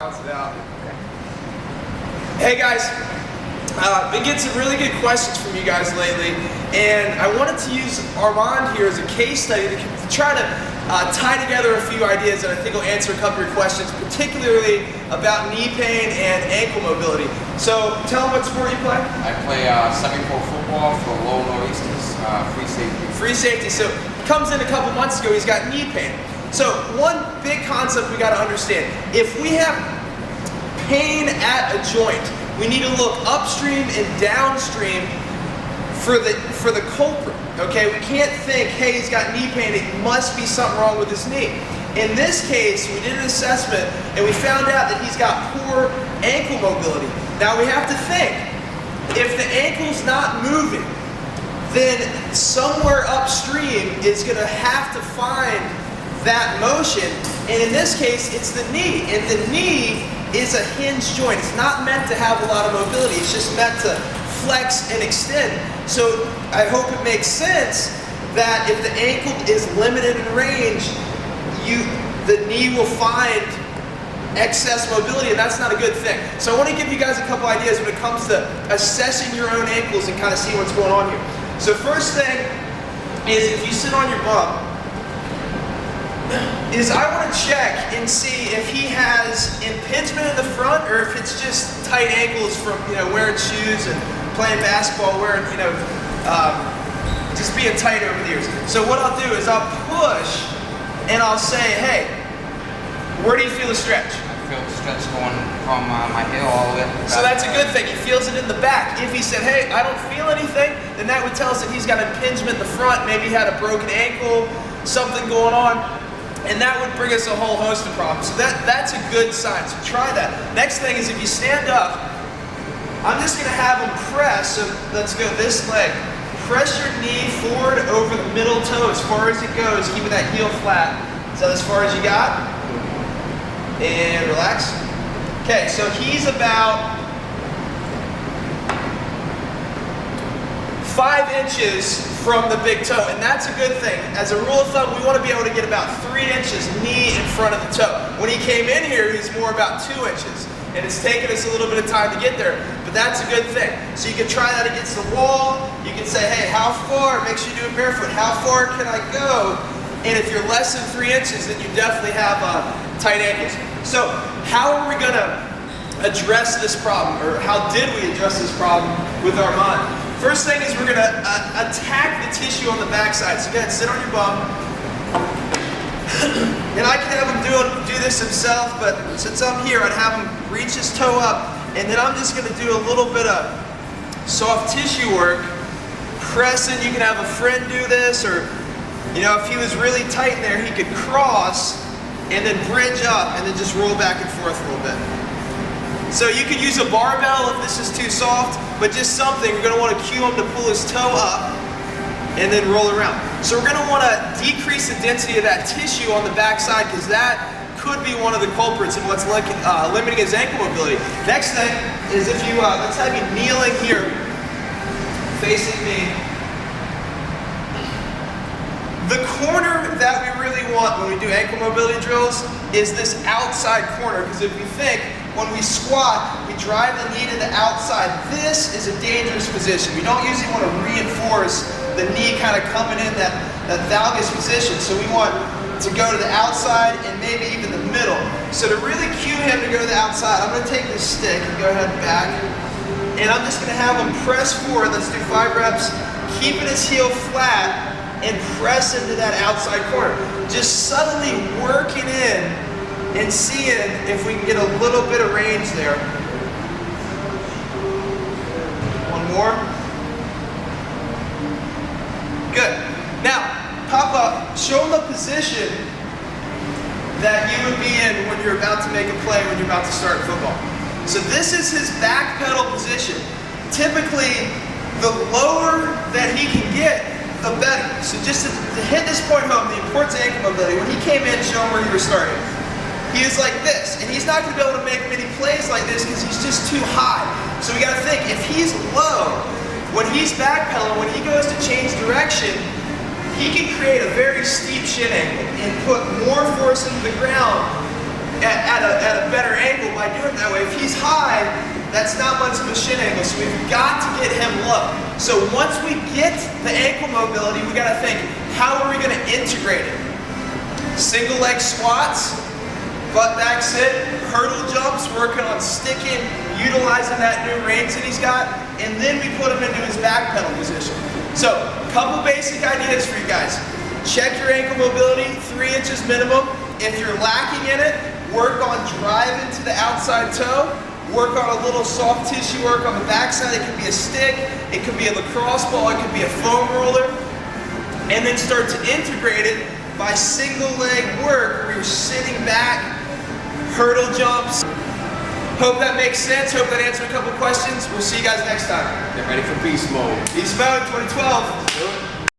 It out. Hey guys, been getting some really good questions from you guys lately, and I wanted to use Armand here as a case study to try to tie together a few ideas that I think will answer a couple of your questions, particularly about knee pain and ankle mobility. So tell them what sport you play. I play semi-pro football for Lowell Northeasters, free safety. Free safety. So he comes in a couple months ago, he's got knee pain. So one big concept we got to understand, if we have pain at a joint, we need to look upstream and downstream for the culprit. Okay, we can't think, hey, he's got knee pain, it must be something wrong with his knee. In this case, we did an assessment and we found out that he's got poor ankle mobility. Now we have to think, if the ankle's not moving, then somewhere upstream is going to have to find that motion, and in this case it's the knee, and the knee is a hinge joint. It's not meant to have a lot of mobility, it's just meant to flex and extend. So I hope it makes sense that if the ankle is limited in range, the knee will find excess mobility, and that's not a good thing. So I want to give you guys a couple ideas when it comes to assessing your own ankles and kind of see what's going on here. So first thing is, if you sit on your bum, is I want to check and see if he has impingement in the front, or if it's just tight ankles from wearing shoes and playing basketball, wearing just being tight over the years. So what I'll do is I'll push and I'll say, hey, where do you feel the stretch? I feel the stretch going from my heel all the way. So that's a good thing. He feels it in the back. If he said, hey, I don't feel anything, then that would tell us that he's got impingement in the front. Maybe he had a broken ankle, something going on. And that would bring us a whole host of problems. So that's a good sign, so try that. Next thing is, if you stand up, I'm just gonna have him press, so let's go this leg. Press your knee forward over the middle toe as far as it goes, keeping that heel flat. Is that as far as you got? And relax. Okay, so he's about 5 inches from the big toe, and that's a good thing. As a rule of thumb, we want to be able to get about 3 inches knee in front of the toe. When he came in here, he's more about 2 inches, and it's taken us a little bit of time to get there, but that's a good thing. So you can try that against the wall. You can say, hey, how far? Make sure you do it barefoot. How far can I go? And if you're less than 3 inches, then you definitely have tight ankles. So how are we going to address this problem, or how did we address this problem with Armand? First thing is, we're going to attack the tissue on the backside. So go ahead, sit on your bum. And I can have him do this himself, but since I'm here, I'd have him reach his toe up, and then I'm just going to do a little bit of soft tissue work. Pressing, you can have a friend do this, or if he was really tight in there, he could cross and then bridge up and then just roll back and forth a little bit. So you could use a barbell if this is too soft, but just something. You're going to want to cue him to pull his toe up and then roll around. So we're going to want to decrease the density of that tissue on the backside, because that could be one of the culprits in what's limiting his ankle mobility. Next thing is, if you, let's have you kneeling here, facing me. The corner that we really want when we do ankle mobility drills is this outside corner, because if you think, when we squat, we drive the knee to the outside. This is a dangerous position. We don't usually want to reinforce the knee kind of coming in that valgus position. So we want to go to the outside and maybe even the middle. So to really cue him to go to the outside, I'm going to take this stick and go ahead and back. And I'm just going to have him press forward. Let's do 5 reps, keeping his heel flat and press into that outside corner. Just subtly working in and seeing if we can get a little bit of range there. One more. Good. Now, pop up, show them the position that you would be in when you're about to make a play, when you're about to start football. So this is his back pedal position. Typically, the lower that he can get, the better. So just to hit this point home, the importance of ankle mobility, when he came in, show him where you were starting. He was like this, and he's not going to be able to make many plays like this because he's just too high. So we got to think, if he's low, when he's backpedaling, when he goes to change direction, he can create a very steep shin angle and put more force into the ground at a better angle by doing it that way. If he's high, that's not much of a shin angle, so we've got to get him low. So once we get the ankle mobility, we got to think, how are we going to integrate it? Single leg squats, butt back sit, hurdle jumps, working on sticking, utilizing that new range that he's got, and then we put him into his back pedal position. So, couple basic ideas for you guys. Check your ankle mobility, 3 inches minimum. If you're lacking in it, work on driving to the outside toe. Work on a little soft tissue work on the backside. It could be a stick, it could be a lacrosse ball, it could be a foam roller. And then start to integrate it by single leg work where you're sitting back, hurdle jumps. Hope that makes sense. Hope that answered a couple questions. We'll see you guys next time. Get ready for beast mode. Beast mode 2012. Do it.